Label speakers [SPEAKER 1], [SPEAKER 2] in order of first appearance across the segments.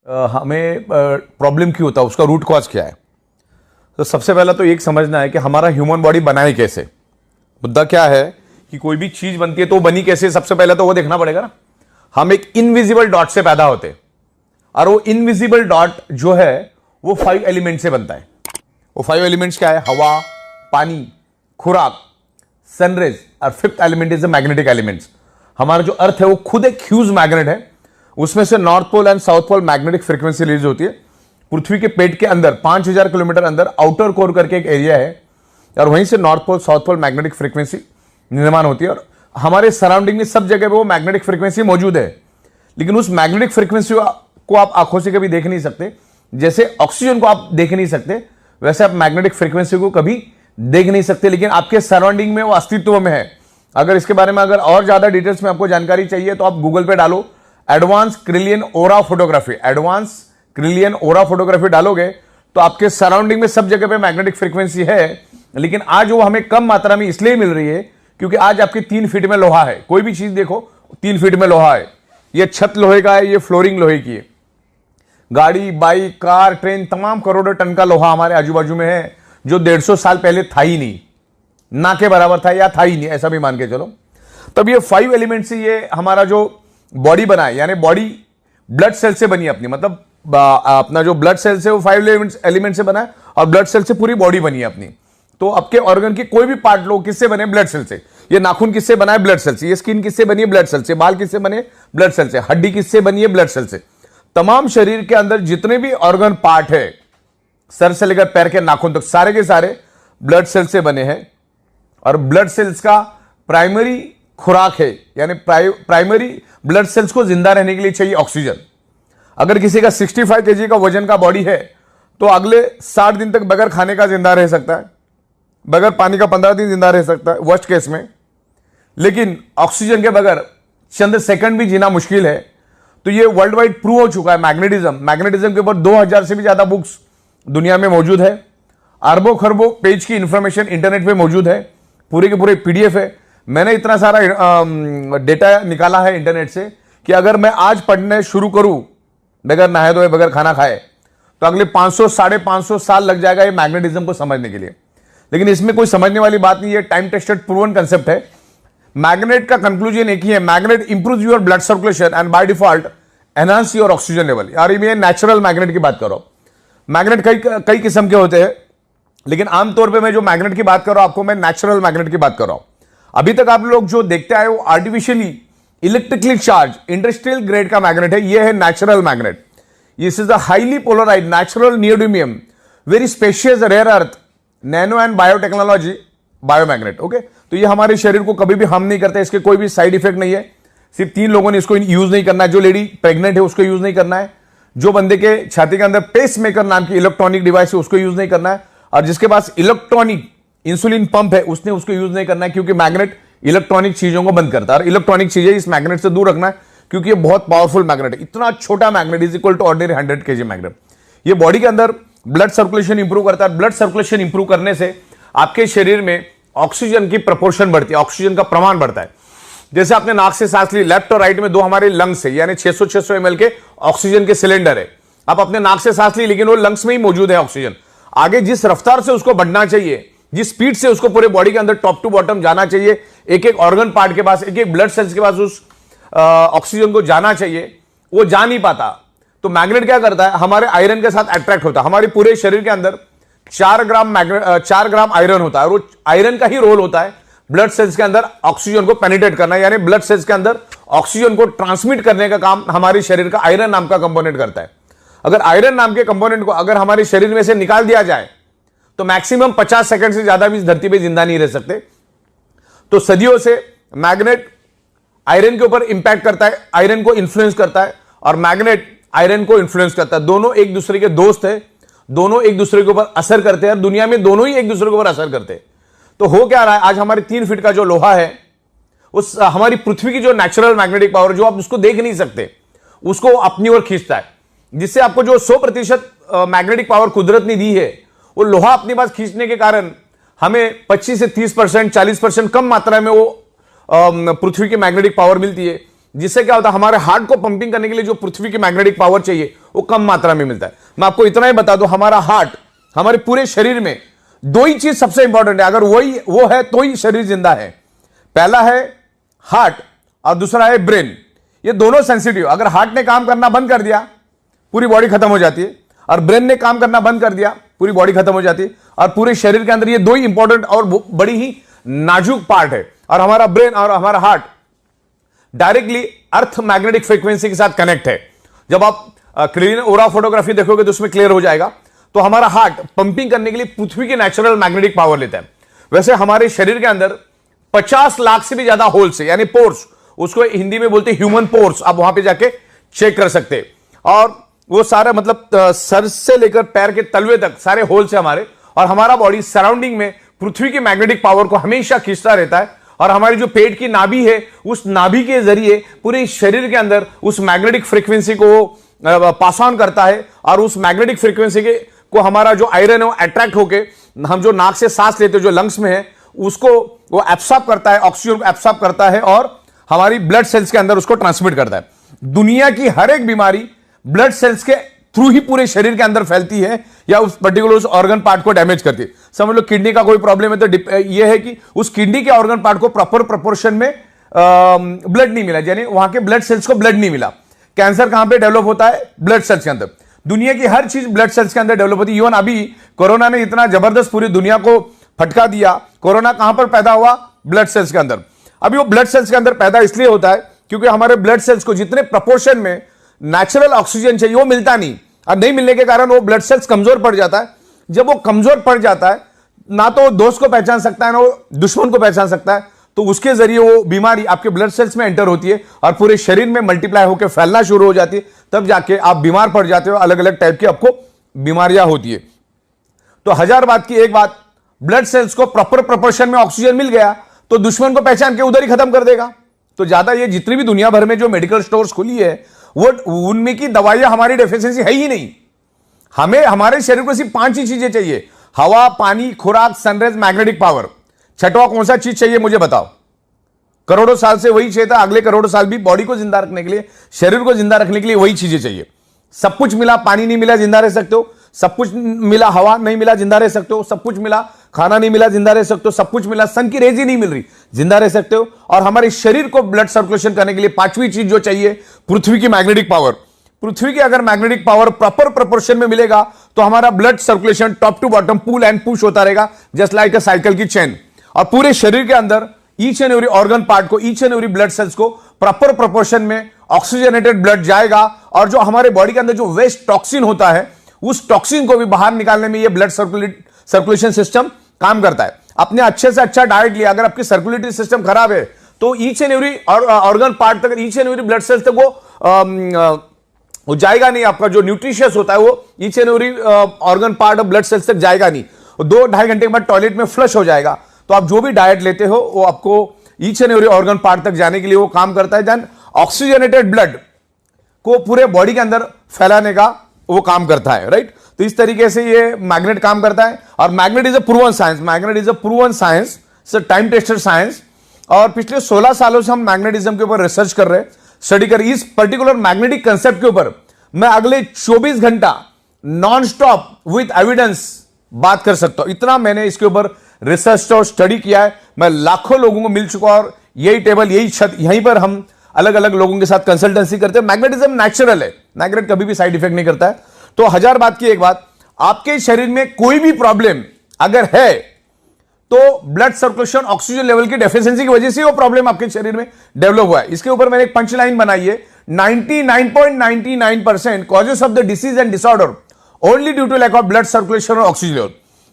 [SPEAKER 1] हमें प्रॉब्लम क्यों होता है, उसका रूट कॉज क्या है। तो सबसे पहला तो एक समझना है कि हमारा ह्यूमन बॉडी बनाए कैसे। मुद्दा क्या है कि कोई भी चीज बनती है तो वो बनी कैसे, सबसे पहले तो वो देखना पड़ेगा ना। हम एक इनविजिबल डॉट से पैदा होते हैं और वो इनविजिबल डॉट जो है वो 5 एलिमेंट से बनता है। वो 5 एलिमेंट्स क्या है? हवा, पानी, खुराक, सनरेज और 5th element is the magnetic elements. हमारा जो अर्थ है वो खुद एक ह्यूज मैग्नेट है। उसमें से north pole and south pole magnetic frequency release होती है। पृथ्वी के पेट के अंदर 5000 किलोमीटर अंदर आउटर कोर करके एक एरिया है और वहीं से north pole south pole magnetic frequency निर्माण होती है। और हमारे सराउंडिंग में सब जगह पे वो मैग्नेटिक फ्रीक्वेंसी मौजूद है, लेकिन उस मैग्नेटिक फ्रीक्वेंसी को आप आंखों से कभी देख नहीं सकते। जैसे ऑक्सीजन को आप देख नहीं सकते, वैसे आप मैग्नेटिक फ्रीक्वेंसी को कभी देख नहीं सकते, लेकिन आपके सराउंडिंग में वो अस्तित्व में है। अगर इसके बारे में अगर और ज्यादा डिटेल्स में आपको जानकारी चाहिए तो आप गूगल पे डालो एडवांस क्रिलियन ओरा फोटोग्राफी। एडवांस क्रिलियन ओरा फोटोग्राफी डालोगे तो आपके सराउंडिंग में सब जगह पे मैग्नेटिक फ्रीक्वेंसी है, लेकिन आज वो हमें कम मात्रा में इसलिए मिल रही है क्योंकि आज आपके 3 फीट में लोहा है। कोई भी चीज देखो 3 फीट में लोहा है। ये छत लोहे का है, ये फ्लोरिंग लोहे की है। गाड़ी, बाइक, कार, ट्रेन, तमाम करोड़ों टन का लोहा हमारे आजू बाजू में है जो 150 साल पहले था ही नहीं, ना के बराबर था या था ही नहीं, ऐसा भी मान के चलो। तब ये 5 एलिमेंट से ये हमारा जो बॉडी बना है, यानी बॉडी ब्लड सेल से बनी अपनी, मतलब अपना जो ब्लड सेल से वो 5 एलिमेंट से बना है और ब्लड सेल से पूरी बॉडी बनी है अपनी। तो आपके ऑर्गन के कोई भी पार्ट लो किससे बने? ब्लड सेल से। ये नाखून किससे बना है? ब्लड सेल से। ये स्किन किससे बनी है? ब्लड सेल से। बाल किससे बने? ब्लड सेल से। हड्डी किससे बनी है? ब्लड सेल से। तमाम शरीर के अंदर जितने भी ऑर्गन पार्ट है, सर से लेकर पैर के नाखून तक, सारे के सारे ब्लड सेल से बने हैं। और ब्लड सेल्स का प्राइमरी खुराक है, यानी प्राइमरी ब्लड सेल्स को जिंदा रहने के लिए चाहिए ऑक्सीजन। अगर किसी का 65 kg का वजन का बॉडी है तो अगले 60 दिन तक बगैर खाने का जिंदा रह सकता है, बगैर पानी का 15 दिन जिंदा रह सकता है वर्स्ट केस में। लेकिन ऑक्सीजन के बगैर चंद सेकंड भी जीना मुश्किल है। तो ये वर्ल्ड वाइड प्रूव हो चुका है। मैग्नेटिज्म के ऊपर 2000 से भी ज्यादा बुक्स दुनिया में मौजूद है। अरबों खरबों पेज की इंफॉर्मेशन इंटरनेट पे मौजूद है, पूरे के पूरे पीडीएफ है। मैंने इतना सारा डेटा निकाला है इंटरनेट से कि अगर मैं आज पढ़ने शुरू करूं बगैर नहाए धोए, बगैर खाना खाए, तो अगले 500 550 साल लग जाएगा ये मैग्नेटिज्म को समझने के लिए। लेकिन इसमें कोई समझने वाली बात नहीं है, टाइम टेस्टेड प्रूवन कंसेप्ट है। मैग्नेट का कंक्लूजन एक ही है, magnet improve your blood circulation and by default enhance your oxygen level. यार मैं नेचुरल मैग्नेट की बात कर रहा हूं। मैग्नेट कई किस्म के होते हैं, लेकिन आमतौर पे मैं जो मैग्नेट की बात कर रहा हूं आपको, मैं नेचुरल मैग्नेट की बात कर रहा हूं। अभी तक आप लोग जो देखते आए वो artificially electrically charge industrial grade का मैग्नेट है। ये है natural magnet. This is the highly polarized natural neodymium very specious rare earth nano and biotechnology biomagnet. Okay, तो ये हमारे शरीर को कभी भी हार्म नहीं करता, इसके कोई भी साइड इफेक्ट नहीं है। सिर्फ 3 लोगों ने इसको यूज नहीं करना है। जो लेडी प्रेग्नेंट है उसको यूज नहीं करना है, जो बंदे के छाती के अंदर पेस मेकर नाम की इलेक्ट्रॉनिक डिवाइस है उसको यूज नहीं करना है, और जिसके पास इलेक्ट्रॉनिक इंसुलिन पंप है उसने उसको यूज नहीं करना है, क्योंकि मैग्नेट इलेक्ट्रॉनिक चीजों को बंद करता है। और इलेक्ट्रॉनिक चीजें इस मैग्नेट से दूर रखना है, क्योंकि ये बहुत पावरफुल मैग्नेट है। इतना छोटा magnet is equal to ordinary 100 kg magnet. ये बॉडी के अंदर ब्लड सर्कुलेशन इंप्रूव करता है। ब्लड सर्कुलेशन इंप्रूव करने से आपके शरीर में ऑक्सीजन की प्रपोर्शन बढ़ती है, ऑक्सीजन का प्रमाण बढ़ता है। जैसे आपने नाक से सांस ली, लेफ्ट और राइट में 2 हमारे लंग्स है, यानी 600 ml के ऑक्सीजन के सिलेंडर है। आप अपने नाक से सांस ली, लेकिन वो लंग्स में ही मौजूद है ऑक्सीजन। आगे जिस रफ्तार से उसको बढ़ना चाहिए, जिस स्पीड से उसको पूरे बॉडी के अंदर टॉप टू बॉटम जाना चाहिए, एक एक ऑर्गन पार्ट के पास, एक एक ब्लड सेल्स के पास उस ऑक्सीजन को जाना चाहिए, वो जा नहीं पाता। तो मैग्नेट क्या करता है? हमारे आयरन के साथ अट्रैक्ट होता है। हमारे पूरे शरीर के अंदर 4 ग्राम आयरन होता है, और वो आयरन का ही रोल होता है ब्लड सेल्स के अंदर ऑक्सीजन को पेनिट्रेट करना, यानी ब्लड सेल्स के अंदर ऑक्सीजन को ट्रांसमिट करने का काम हमारे शरीर का आयरन नाम का कंपोनेंट करता है। अगर आयरन नाम के कंपोनेंट को अगर हमारे शरीर में से निकाल दिया जाए तो मैक्सिमम 50 सेकंड से ज्यादा भी इस धरती पे जिंदा नहीं रह सकते। तो सदियों से मैग्नेट आयरन के ऊपर इंपैक्ट करता है, आयरन को इन्फ्लुएंस करता है, और मैग्नेट आयरन को इन्फ्लुएंस करता है। दोनों एक दूसरे के दोस्त है, दोनों एक दूसरे के ऊपर असर करते हैं। दुनिया में दोनों ही एक दूसरे के ऊपर असर करते हैं। तो हो क्या रहा है, आज हमारे 3 फीट का जो लोहा है, उस हमारी पृथ्वी की जो नेचुरल मैग्नेटिक पावर, जो आप उसको देख नहीं सकते, उसको अपनी ओर खींचता है, जिससे आपको जो 100% मैग्नेटिक पावर कुदरत ने दी है, वो लोहा अपने पास खींचने के कारण हमें 25 से 30%, 40% कम मात्रा में वो पृथ्वी की मैग्नेटिक पावर मिलती है। जिससे क्या होता है, हमारे हार्ट को पंपिंग करने के लिए जो पृथ्वी की मैग्नेटिक पावर चाहिए वो कम मात्रा में मिलता है। मैं आपको इतना ही बता दूं, हमारा हार्ट, हमारे पूरे शरीर में दो ही चीज सबसे इंपॉर्टेंट है, अगर वो है तो ही शरीर जिंदा है। पहला है हार्ट और दूसरा है ब्रेन। ये दोनों सेंसिटिव, अगर हार्ट ने काम करना बंद कर दिया पूरी बॉडी खत्म हो जाती है, और ब्रेन ने काम करना बंद कर दिया पूरी बॉडी खत्म हो जाती है। और पूरे शरीर के अंदर ये दो ही इंपॉर्टेंट और बड़ी ही नाजुक पार्ट है। और हमारा ब्रेन और हमारा heart directly earth magnetic frequency के साथ कनेक्ट है। जब आप क्लीन ओरा फोटोग्राफी देखोगे तो उसमें क्लियर हो जाएगा। तो हमारा हार्ट पंपिंग करने के लिए पृथ्वी की नेचुरल मैग्नेटिक पावर लेता है। वैसे हमारे शरीर के अंदर 50 लाख से भी ज्यादा होल्स है, यानी पोर्स, उसको हिंदी में बोलते हैं ह्यूमन पोर्स। आप वहां पे जाके चेक कर सकते हैं। और वो सारा मतलब सर से लेकर पैर के तलवे तक सारे होल्स है हमारे। और हमारा बॉडी सराउंडिंग में पृथ्वी की मैग्नेटिक पावर को हमेशा खींचता रहता है। और हमारी जो पेट की नाभि है, उस नाभि के जरिए पूरे शरीर के अंदर उस मैग्नेटिक फ्रीक्वेंसी को पास ऑन करता है। और उस मैग्नेटिक फ्रीक्वेंसी के को हमारा जो आयरन है वो अट्रैक्ट होके, हम जो नाक से सांस लेते हैं जो लंग्स में है, उसको वो एब्सॉर्ब करता है, ऑक्सीजन को एब्सॉर्ब करता है और हमारी ब्लड सेल्स के अंदर उसको ट्रांसमिट करता है। दुनिया की हर एक बीमारी ब्लड सेल्स के थ्रू ही पूरे शरीर के अंदर फैलती है या उस पर्टिकुलर उस ऑर्गन पार्ट को डैमेज करती है। समझ लो किडनी का कोई प्रॉब्लम है तो ये है कि उस किडनी के ऑर्गन पार्ट को प्रॉपर प्रोपोर्शन में ब्लड नहीं मिला, यानी वहां के ब्लड सेल्स को ब्लड नहीं मिला। कैंसर कहां पे डेवलप होता है? ब्लड सेल्स के अंदर। दुनिया की हर चीज ब्लड सेल्स के अंदर डेवलप होती है। इवन अभी कोरोना ने इतना जबरदस्त पूरी दुनिया को फटका दिया। कोरोना कहां पर पैदा हुआ? ब्लड सेल्स के अंदर। अभी वो ब्लड सेल्स के अंदर पैदा इसलिए होता है क्योंकि हमारे ब्लड सेल्स को जितने प्रपोर्शन में नेचुरल ऑक्सीजन चाहिए वो मिलता नहीं, और नहीं मिलने के कारण वो ब्लड सेल्स कमजोर पड़ जाता है। जब वो कमजोर पड़ जाता है, ना तो वो दोस्त को पहचान सकता है ना वो दुश्मन को पहचान सकता है, तो उसके जरिए वो बीमारी आपके ब्लड सेल्स में एंटर होती है और पूरे शरीर में मल्टीप्लाई होकर फैलना शुरू हो जाती है। तब जाके आप बीमार पड़ जाते हो, अलग अलग टाइप की आपको बीमारियां होती है। तो 1000 बात की एक बात, ब्लड सेल्स को प्रॉपर प्रोपोर्शन में ऑक्सीजन मिल गया तो दुश्मन को पहचान के उधर ही खत्म कर देगा। तो ज्यादा ये जितनी भी दुनिया भर में जो मेडिकल स्टोर्स खुली है वो उनमें की दवाइयां हमारी डेफिशिएंसी है ही नहीं। हमें हमारे शरीर को सिर्फ 5 ही चीजें चाहिए: हवा, पानी, खुराक, सनराइज, मैग्नेटिक पावर। छठवां कौन सा चीज चाहिए मुझे बताओ? करोड़ों साल से वही चाहिए था, अगले करोड़ों साल भी बॉडी को जिंदा रखने के लिए, शरीर को जिंदा रखने के लिए वही चीजें चाहिए। सब कुछ मिला, पानी नहीं मिला जिंदा रह सकते हो। सब कुछ मिला, हवा नहीं मिला जिंदा रह सकते हो। सब कुछ मिला, खाना नहीं मिला जिंदा रह सकते हो। सब कुछ मिला, सन की रेज ही नहीं मिल रही, जिंदा रह सकते हो। और हमारे शरीर को ब्लड सर्कुलेशन करने के लिए 5वीं चीज जो चाहिए, पृथ्वी की मैग्नेटिक पावर। पृथ्वी की अगर मैग्नेटिक पावर प्रॉपर प्रोपोर्शन में मिलेगा तो हमारा blood circulation top to bottom pull and push होता रहेगा, जस्ट लाइक अ साइकिल की चेन। और पूरे शरीर के अंदर each and every organ part को, each and every blood cells को प्रॉपर प्रोपोर्शन में ऑक्सीजनेटेड ब्लड जाएगा। और जो हमारे बॉडी के अंदर जो वेस्ट टॉक्सिन होता है, उस टॉक्सिन को भी बाहर निकालने में ये ब्लड सर्कुलेशन सिस्टम काम करता है। अपने अच्छे से अच्छा डाइट लिया, अगर आपकी सर्कुलेटरी सिस्टम खराब है तो each and every organ part तक, each and every blood cells तक वो जाएगा नहीं। आपका जो न्यूट्रिशियस होता है वो each and every organ part of blood cells तक जाएगा नहीं। 2-2.5 घंटे के बाद टॉयलेट में फ्लश हो जाएगा। तो आप जो भी डाइट लेते हो वो आपको each and every organ part तक जाने के लिए वो काम करता है। देन ऑक्सीजनेटेड ब्लड को पूरे बॉडी के अंदर फैलाने का वो काम करता है, राइट। तो इस तरीके से ये मैग्नेट काम करता है। और magnet is a proven science, magnet is a proven science, time tested science. और पिछले 16 सालों से हम मैग्नेटिज्म के ऊपर रिसर्च कर रहे हैं, स्टडी कर। इस पर्टिकुलर मैग्नेटिक कंसेप्ट के ऊपर मैं अगले 24 घंटा नॉन स्टॉप विद एविडेंस बात कर सकता हूं। इतना मैंने इसके ऊपर रिसर्च और स्टडी किया है। मैं लाखों लोगों को मिल चुका और यही टेबल, यही छत, यहीं पर हम अलग अलग लोगों के साथ कंसल्टेंसी करते हैं। मैग्नेटिज्म नेचुरल है, मैग्नेट कभी भी साइड इफेक्ट नहीं करता है। तो 1000 बात की एक बात, आपके शरीर में कोई भी प्रॉब्लम अगर है तो ब्लड सर्कुलेशन, ऑक्सीजन लेवल की डेफिशिएंसी की वजह से वो प्रॉब्लम आपके शरीर में डेवलप हुआ है। इसके ऊपर मैंने एक पंच लाइन बनाई है, 99.99% causes of the disease and disorder only due to lack of blood circulation और ऑक्सीजन लेवल।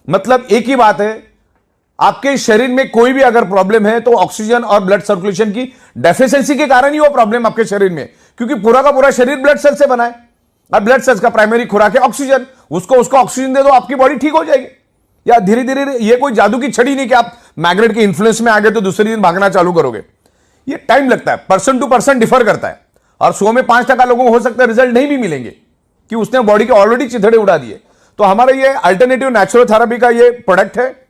[SPEAKER 1] मतलब एक ही बात है, आपके शरीर में कोई भी अगर प्रॉब्लम है तो ऑक्सीजन और ब्लड सर्कुलेशन की डेफिशिएंसी के कारण ही वो प्रॉब्लम आपके शरीर में, क्योंकि पूरा का पूरा शरीर ब्लड सेल से बना है और ब्लड सेल्स का प्राइमरी खुराक है ऑक्सीजन। उसको ऑक्सीजन दे दो, आपकी बॉडी ठीक हो जाएगी। या धीरे धीरे, ये कोई जादू की छड़ी नहीं कि आप मैग्नेट के इन्फ्लुएंस में आ गए तो दूसरे दिन भागना चालू करोगे। ये टाइम लगता है, पर्सन टू पर्सन डिफर करता है। और 100 में 5% लोगों को हो सकता है रिजल्ट नहीं भी मिलेंगे कि उसने बॉडी के ऑलरेडी चिथड़े उड़ा दिए। तो हमारा ये अल्टरनेटिव नेचुरल थेरेपी का ये प्रोडक्ट है,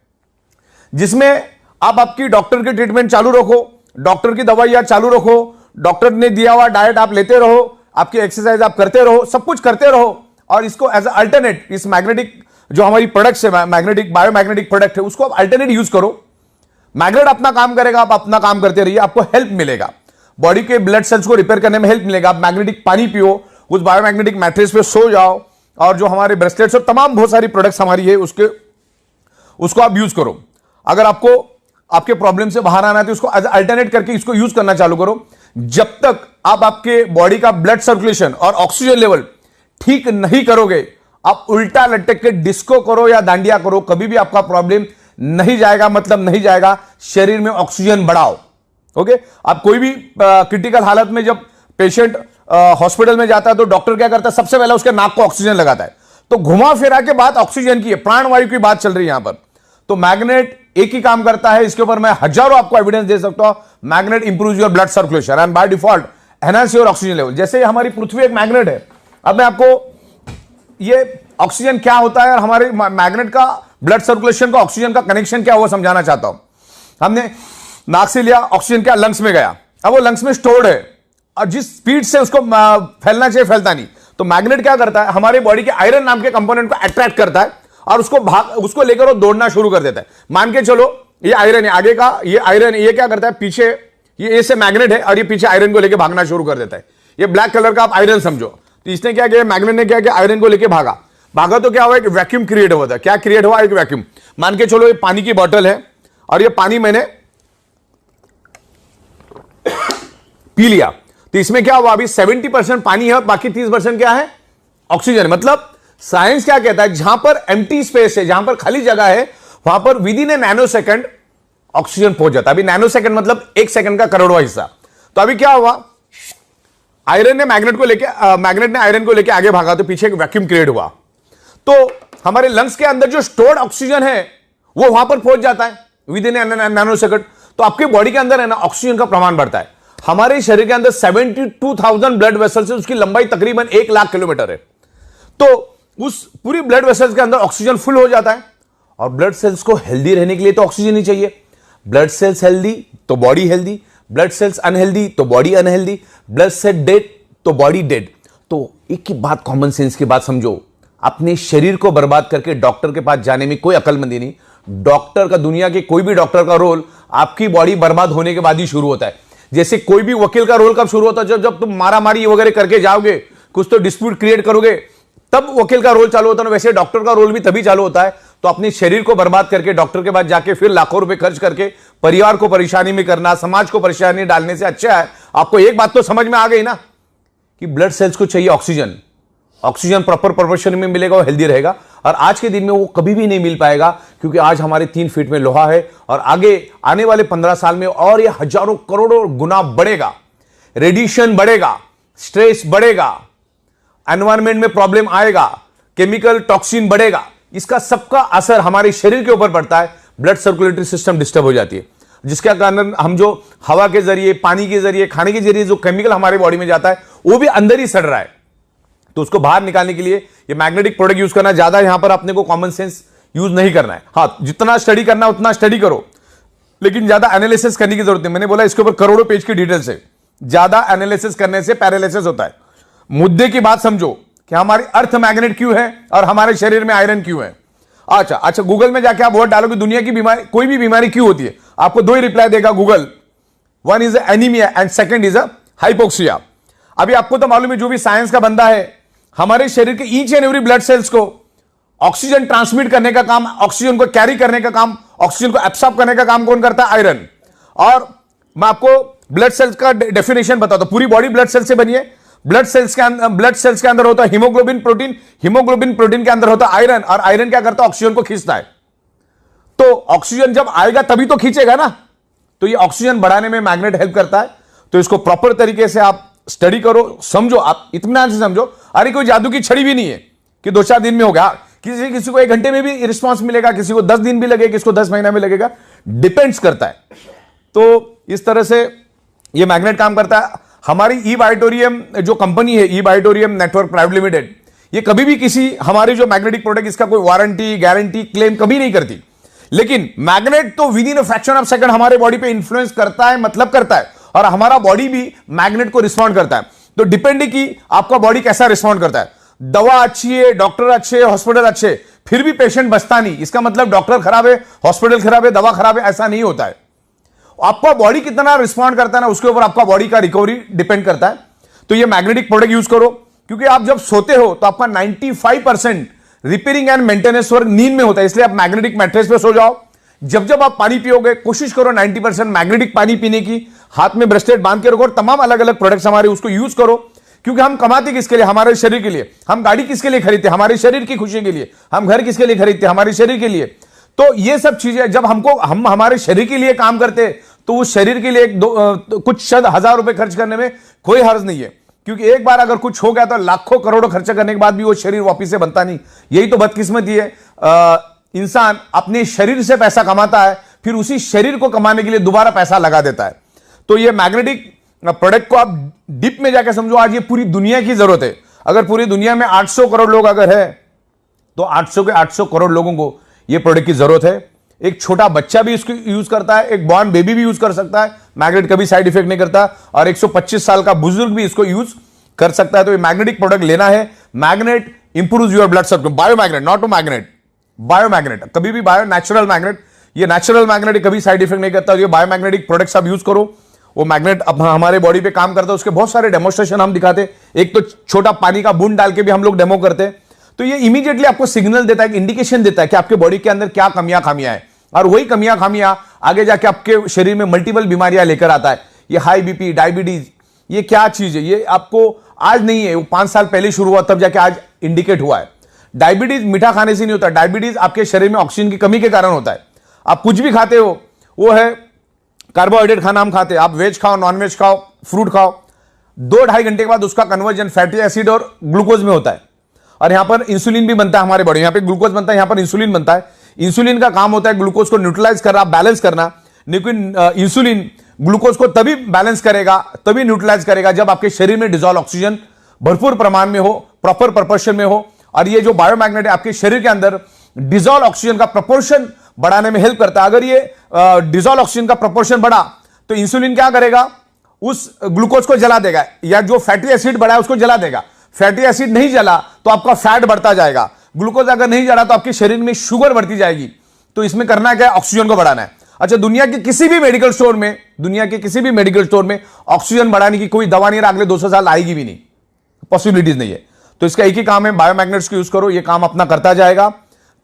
[SPEAKER 1] जिसमें आप आपकी डॉक्टर की ट्रीटमेंट चालू रखो, डॉक्टर की दवाइयां चालू रखो, डॉक्टर ने दिया हुआ डाइट आप लेते रहो, आपकी एक्सरसाइज आप करते रहो, सब कुछ करते रहो, और इसको एज अल्टरनेट इस मैग्नेटिक जो हमारी प्रोडक्ट्स है, मैग्नेटिक बायोमैग्नेटिक प्रोडक्ट है, उसको आप अल्टरनेट यूज करो। मैग्नेट अपना काम करेगा, आप अपना काम करते रहिए, आपको हेल्प मिलेगा, बॉडी के ब्लड सेल्स को रिपेयर करने में हेल्प मिलेगा। आप मैग्नेटिक पानी पियो, उस बायोमैग्नेटिक मैट्रेस पे सो जाओ, और जो हमारे ब्रेसलेट्स और तमाम बहुत सारी प्रोडक्ट्स हमारी है उसको आप यूज करो। अगर आपको आपके प्रॉब्लम से बाहर आना है तो उसको एज अल्टरनेट करके इसको यूज करना चालू करो। जब तक आप आपके बॉडी का ब्लड सर्कुलेशन और ऑक्सीजन लेवल ठीक नहीं करोगे, आप उल्टा लटक के डिस्को करो या दांडिया करो, कभी भी आपका प्रॉब्लम नहीं जाएगा, मतलब नहीं जाएगा। शरीर में ऑक्सीजन बढ़ाओ। ओके, आप कोई भी क्रिटिकल हालत में जब पेशेंट हॉस्पिटल में जाता है तो डॉक्टर क्या करता है, सबसे पहले उसके नाक को ऑक्सीजन लगाता है। तो घुमा फिरा के बात ऑक्सीजन की है, प्राणवायु की बात चल रही है यहां पर। तो मैग्नेट एक ही काम करता है, इसके ऊपर मैं हजारों आपको एविडेंस दे सकता हूं। Magnet improves your blood circulation and by default enhance your oxygen level. जैसे हमारी पृथ्वी एक मैग्नेट है, अब मैं आपको ये ऑक्सीजन क्या होता है और हमारे मैग्नेट का ब्लड सर्कुलेशन का ऑक्सीजन का कनेक्शन क्या हुआ समझाना चाहता हूं। हमने नाक से लिया, ऑक्सीजन क्या लंग्स में गया, अब वो लंग्स में स्टोर्ड है, और जिस स्पीड से उसको फैलना चाहिए फैलता नहीं। तो मैग्नेट क्या करता है, हमारे बॉडी के आयरन नाम के कंपोनेंट को अट्रैक्ट करता है और उसको लेकर वो दौड़ना शुरू कर देता है। मान के चलो ये आयरन है, आगे का ये आयरन, ये क्या करता है, पीछे ये से मैग्नेट है और ये पीछे आयरन को लेकर भागना शुरू कर देता है। ये ब्लैक कलर का आप आयरन समझो। तो इसने क्या किया, मैग्नेट ने क्या किया, आयरन को लेकर भागा तो क्या हुआ, एक वैक्यूम क्रिएट हुआ था। क्या क्रिएट हुआ, एक वैक्यूम। मान के चलो ये पानी की बोतल है और ये पानी मैंने पी लिया, तो इसमें क्या हुआ, अभी 70% पानी है और बाकी 30% क्या है, ऑक्सीजन। मतलब साइंस क्या कहता है, जहां पर एम्प्टी स्पेस है, जहां पर खाली जगह है, वहां पर with in A nano second oxygen पहुंच जाता है। अभी नैनो सेकंड मतलब 1 सेकंड का करोड़वां हिस्सा। तो अभी क्या हुआ, आयरन ने मैग्नेट ने आयरन को लेकर आगे भागा तो पीछे एक वैक्यूम क्रिएट हुआ। तो हमारे लंग्स के अंदर जो स्टोर्ड ऑक्सीजन है वो वहां पर पहुंच जाता है विद इन नैनो सेकंड। तो आपके बॉडी के अंदर है ना, ऑक्सीजन का प्रमाण बढ़ता है। हमारे शरीर के अंदर 72,000 ब्लड वेसल्स है, उसकी लंबाई तकरीबन 1 लाख किलोमीटर है। तो उस पूरी ब्लड वेसल्स के अंदर ऑक्सीजन फुल हो जाता है। और ब्लड सेल्स को हेल्दी रहने के लिए तो ऑक्सीजन ही चाहिए। ब्लड सेल्स हेल्दी तो body healthy, blood cells unhealthy तो body unhealthy, blood cell dead तो बॉडी डेड। तो एक ही बात, कॉमन सेंस की बात समझो, अपने शरीर को बर्बाद करके डॉक्टर के पास जाने में कोई अकलमंदी नहीं। डॉक्टर का, दुनिया के कोई भी डॉक्टर का रोल आपकी बॉडी बर्बाद होने के बाद ही शुरू होता है। जैसे कोई भी वकील का रोल कब शुरू होता है, जब तुम मारामारी वगैरह करके जाओगे, कुछ तो डिस्प्यूट क्रिएट करोगे, तब वकील का रोल चालू होता है। वैसे डॉक्टर का रोल भी तभी चालू होता है। तो अपने शरीर को बर्बाद करके डॉक्टर के पास जाके फिर लाखों रुपए खर्च करके परिवार को परेशानी में करना, समाज को परेशानी डालने से अच्छा है आपको एक बात तो समझ में आ गई ना, कि ब्लड सेल्स को चाहिए ऑक्सीजन। ऑक्सीजन प्रॉपर प्रोपोर्शन में मिलेगा, वो हेल्दी रहेगा। और आज के दिन में वो कभी भी नहीं मिल पाएगा, क्योंकि आज हमारे 3 फीट में लोहा है और आगे आने वाले 15 साल में और ये हजारों करोड़ों गुना बढ़ेगा। रेडिएशन बढ़ेगा, स्ट्रेस बढ़ेगा, एनवायरमेंट में प्रॉब्लम आएगा, केमिकल टॉक्सिन बढ़ेगा। इसका सबका असर हमारे शरीर के ऊपर पड़ता है। ब्लड सर्कुलेटरी सिस्टम डिस्टर्ब हो जाती है, जिसके कारण हम जो हवा के जरिए, पानी के जरिए, खाने के जरिए जो केमिकल हमारे बॉडी में जाता है वो भी अंदर ही सड़ रहा है। तो उसको बाहर निकालने के लिए ये मैग्नेटिक प्रोडक्ट यूज करना, ज्यादा यहां पर अपने को कॉमन सेंस यूज नहीं करना है। हाँ, जितना स्टडी करना उतना स्टडी करो, लेकिन ज्यादा एनालिसिस करने की जरूरत नहीं। मैंने बोला इसके ऊपर करोड़ों पेज की डिटेल्स है। ज्यादा एनालिसिस करने से पैरालिसिस होता है। मुद्दे की बात समझो कि हमारी अर्थ मैग्नेट क्यों है और हमारे शरीर में आयरन क्यों है। अच्छा, गूगल में जाके आप वर्ड डालोगे दुनिया की बीमारी, कोई भी बीमारी क्यों होती है, आपको 2 ही रिप्लाई देगा Google. One is anaemia and second is hypoxia. अभी आपको तो मालूम है, जो भी साइंस का बंदा है, हमारे शरीर के each and every blood cells को ऑक्सीजन ट्रांसमिट करने का काम, ऑक्सीजन को कैरी करने का काम, ऑक्सीजन को एब्सॉर्ब करने का काम कौन करता है, आयरन। और मैं आपको ब्लड सेल्स का डेफिनेशन बताता हूं। पूरी बॉडी ब्लड सेल्स से बनी है। ब्लड सेल्स के अंदर होता है हीमोग्लोबिन प्रोटीन, हीमोग्लोबिन प्रोटीन के अंदर होता है आयरन, और आयरन क्या करता है, ऑक्सीजन को खींचता है। तो ऑक्सीजन जब आएगा तभी तो खींचेगा ना। तो ये ऑक्सीजन बढ़ाने में मैग्नेट हेल्प करता है। तो इसको प्रॉपर तरीके से आप स्टडी करो, समझो, आप इत्मीनान से समझो। अरे कोई जादू की छड़ी भी नहीं है कि 2-4 दिन में हो गया। किसी को 1 घंटे में भी रिस्पॉन्स मिलेगा, किसी को 10 दिन भी लगेगा, किसी को 10 महीना में लगेगा, डिपेंड्स करता है। तो इस तरह से ये मैग्नेट काम करता है। हमारी ई बायोटोरियम जो कंपनी है, ई बायोटोरियम नेटवर्क प्राइवेट लिमिटेड, ये कभी भी किसी हमारी जो मैग्नेटिक प्रोडक्ट, इसका कोई वारंटी गारंटी क्लेम कभी नहीं करती। लेकिन मैग्नेट तो with in a fraction of second हमारे बॉडी पे इंफ्लुएंस करता है, मतलब करता है। और हमारा बॉडी भी मैग्नेट को रिस्पॉन्ड करता है। तो डिपेंड कि आपका बॉडी कैसा रिस्पॉन्ड करता है। दवा अच्छी है, डॉक्टर अच्छे, हॉस्पिटल अच्छे, फिर भी पेशेंट बचता नहीं, इसका मतलब डॉक्टर खराब है, हॉस्पिटल खराब है, दवा खराब है, ऐसा नहीं होता है। आपका बॉडी कितना रिस्पॉन्ड करता है ना, उसके ऊपर आपका बॉडी का रिकवरी डिपेंड करता है। तो ये मैग्नेटिक प्रोडक्ट यूज करो, क्योंकि आप जब सोते हो तो आपका 95% रिपेयरिंग एंड मेंटेनेंस वर्क नींद में होता है, इसलिए आप मैग्नेटिक मैट्रेस पे सो जाओ। जब जब आप पानी पियोगे कोशिश करो 90% मैग्नेटिक पानी पीने की, हाथ में ब्रेसलेट बांध के रखो, और तमाम अलग अलग प्रोडक्ट्स हमारे उसको यूज करो। क्योंकि हम कमाते किसके लिए? हमारे शरीर के लिए। हम गाड़ी किसके लिए खरीदते? हमारे शरीर की खुशी के लिए। हम घर किसके लिए खरीदते? हमारे शरीर के लिए। तो ये सब चीजें जब हम हमारे शरीर के लिए काम करते हैं, तो उस शरीर के लिए कुछ शायद हजार रुपए खर्च करने में कोई हर्ज नहीं है, क्योंकि एक बार अगर कुछ हो गया तो लाखों करोड़ों खर्चा करने के बाद भी वो शरीर वापिस से बनता नहीं। यही तो बदकिस्मती है। इंसान अपने शरीर से पैसा कमाता है, फिर उसी शरीर को कमाने के लिए दोबारा पैसा लगा देता है। तो ये मैग्नेटिक प्रोडक्ट को आप डीप में जाकर समझो, आज ये पूरी दुनिया की जरूरत है। अगर पूरी दुनिया में 800 करोड़ लोग अगर है, तो 800 के 800 करोड़ लोगों को ये प्रोडक्ट की जरूरत है। एक छोटा बच्चा भी इसको यूज करता है, एक बॉर्न बेबी भी यूज कर सकता है, मैग्नेट कभी साइड इफेक्ट नहीं करता, और 125 साल का बुजुर्ग भी इसको यूज कर सकता है। तो ये मैग्नेटिक प्रोडक्ट लेना है। Magnet improves your blood circulation. Bio magnet, not a magnet, bio magnet. कभी भी बायो, नेचुरल मैग्नेट। ये नेचुरल मैग्नेट कभी साइड इफेक्ट नहीं करता। ये बायो मैग्नेटिक प्रोडक्ट्स आप यूज करो। वो मैग्नेट हमारे बॉडी पे काम करता है, उसके बहुत सारे डेमोस्ट्रेशन हम दिखाते। एक तो छोटा पानी का बूंद डाल के भी हम लोग डेमो करते हैं। तो ये इमीडिएटली आपको सिग्नल देता है, इंडिकेशन देता है कि आपके बॉडी के अंदर क्या कमियां खामियां है, और वही कमियां खामियां आगे जाके आपके शरीर में मल्टीपल बीमारियां लेकर आता है। ये हाई बीपी, डायबिटीज, ये क्या चीज है? ये आपको आज नहीं है, वो 5 साल पहले शुरू हुआ, तब जाके आज इंडिकेट हुआ है। डायबिटीज मीठा खाने से नहीं होता, डायबिटीज आपके शरीर में ऑक्सीजन की कमी के कारण होता है। आप कुछ भी खाते हो, वो है कार्बोहाइड्रेट खाना हम खाते हैं, आप वेज खाओ, नॉन वेज खाओ, फ्रूट खाओ, 2-2.5 घंटे के बाद उसका कन्वर्जन फैटी एसिड और ग्लूकोज में होता है। और यहां पर इंसुलिन भी बनता है हमारे बॉडी, यहां पे ग्लूकोज बनता है, यहां पर इंसुलिन बनता है। इंसुलिन का काम होता है ग्लूकोज को न्यूट्रलाइज करना, बैलेंस करना। लेकिन इंसुलिन ग्लूकोज को तभी बैलेंस करेगा, तभी न्यूट्रलाइज करेगा, जब आपके शरीर में डिजॉल्व ऑक्सीजन भरपूर प्रमाण में हो, प्रॉपर प्रोपोर्शन में हो। और ये जो बायोमैग्नेट है आपके शरीर के अंदर डिजॉल्व ऑक्सीजन का प्रोपोर्शन बढ़ाने में हेल्प करता है। अगर ये डिजॉल्व ऑक्सीजन का प्रोपोर्शन बढ़ा, तो इंसुलिन क्या करेगा? उस ग्लूकोज को जला देगा, या जो फैटी एसिड बढ़ा है उसको जला देगा। फैटी एसिड नहीं जला तो आपका फैट बढ़ता जाएगा, ग्लूकोज अगर नहीं जला तो आपके शरीर में शुगर बढ़ती जाएगी। तो इसमें करना क्या है? ऑक्सीजन को बढ़ाना है। अच्छा, दुनिया के किसी भी मेडिकल स्टोर में ऑक्सीजन बढ़ाने की कोई दवा नहीं है, अगले 200 साल आएगी भी नहीं, पॉसिबिलिटीज नहीं है। तो इसका एक ही काम है, बायोमैग्नेट्स को यूज करो, ये काम अपना करता जाएगा।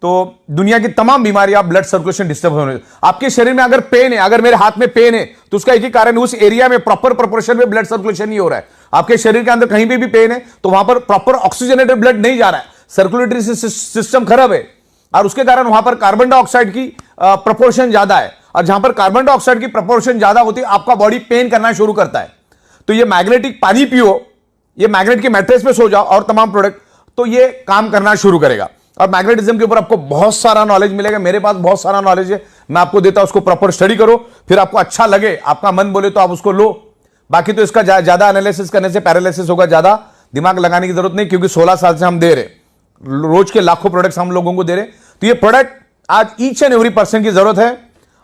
[SPEAKER 1] तो दुनिया की तमाम बीमारियां, ब्लड सर्कुलेशन डिस्टर्ब होने, आपके शरीर में अगर पेन है, अगर मेरे हाथ में पेन है, तो उसका एक ही कारण, उस एरिया में प्रॉपर प्रोपोर्शन में ब्लड सर्कुलेशन नहीं हो रहा है। आपके शरीर के अंदर कहीं भी पेन है, तो वहां पर प्रॉपर ऑक्सीजनेटेड ब्लड नहीं जा रहा है, सर्कुलेटरी सिस्टम खराब है, और उसके कारण वहां पर कार्बन डाइऑक्साइड की प्रोपोर्शन ज्यादा है। और जहां पर कार्बन डाइऑक्साइड की प्रोपोर्शन ज्यादा होती है, आपका बॉडी पेन करना शुरू करता है। तो ये मैग्नेटिक पानी पियो, ये मैग्नेट के मैट्रेस पे सो जाओ, और तमाम प्रोडक्ट, तो ये काम करना शुरू करेगा। और मैग्नेटिज्म के ऊपर आपको बहुत सारा नॉलेज मिलेगा, मेरे पास बहुत सारा नॉलेज है, मैं आपको देता हूं, उसको प्रॉपर स्टडी करो, फिर आपको अच्छा लगे, आपका मन बोले तो आप उसको लो। बाकी तो इसका ज्यादा एनालिसिस करने से पैरालिसिस होगा, ज्यादा दिमाग लगाने की जरूरत नहीं, क्योंकि 16 साल से हम दे रहे, रोज के लाखों प्रोडक्ट्स हम लोगों को दे रहे। तो ये प्रोडक्ट आज ईच एंड एवरी पर्सन की जरूरत है,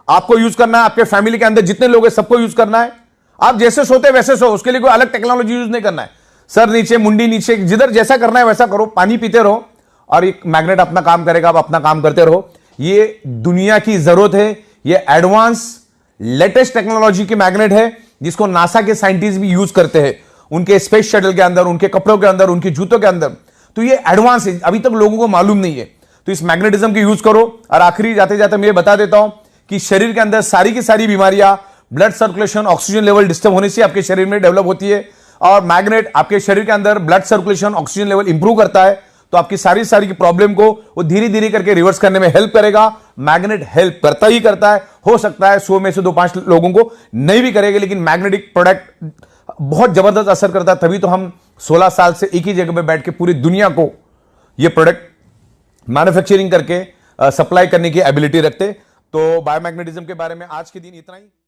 [SPEAKER 1] आपको यूज करना है, आपके फैमिली के अंदर जितने लोग हैं सबको यूज करना है। आप जैसे सोते वैसे सो, उसके लिए कोई अलग टेक्नोलॉजी यूज नहीं करना है। सर नीचे, मुंडी नीचे, जिधर जैसा करना है वैसा करो, पानी पीते रहो, और एक मैग्नेट अपना काम करेगा, आप अपना काम करते रहो। ये दुनिया की जरूरत है, ये एडवांस लेटेस्ट टेक्नोलॉजी की मैग्नेट है, जिसको नासा के साइंटिस्ट भी यूज करते हैं उनके स्पेस शटल के अंदर, उनके कपड़ों के अंदर, उनके जूतों के अंदर। तो ये एडवांस है, अभी तक लोगों को मालूम नहीं है। तो इस मैग्नेटिज्म की यूज करो। और आखिरी जाते जाते मैं ये बता देता हूं कि शरीर के अंदर सारी की सारी बीमारियां blood circulation, oxygen level disturb होने से आपके शरीर में डेवलप होती है, और मैग्नेट आपके शरीर के अंदर blood circulation, oxygen level improve करता है। तो आपकी सारी की प्रॉब्लम को वो धीरे धीरे करके रिवर्स करने में हेल्प करेगा। मैग्नेट हेल्प करता ही करता है। हो सकता है 100 में से 2-5 लोगों को नहीं भी करेगा, लेकिन मैग्नेटिक प्रोडक्ट बहुत जबरदस्त असर करता है। तभी तो हम 16 साल से एक ही जगह पे बैठ के पूरी दुनिया को ये प्रोडक्ट मैन्युफैक्चरिंग करके सप्लाई करने की एबिलिटी रखते। तो बायोमैग्नेटिज्म के बारे में आज के दिन इतना ही।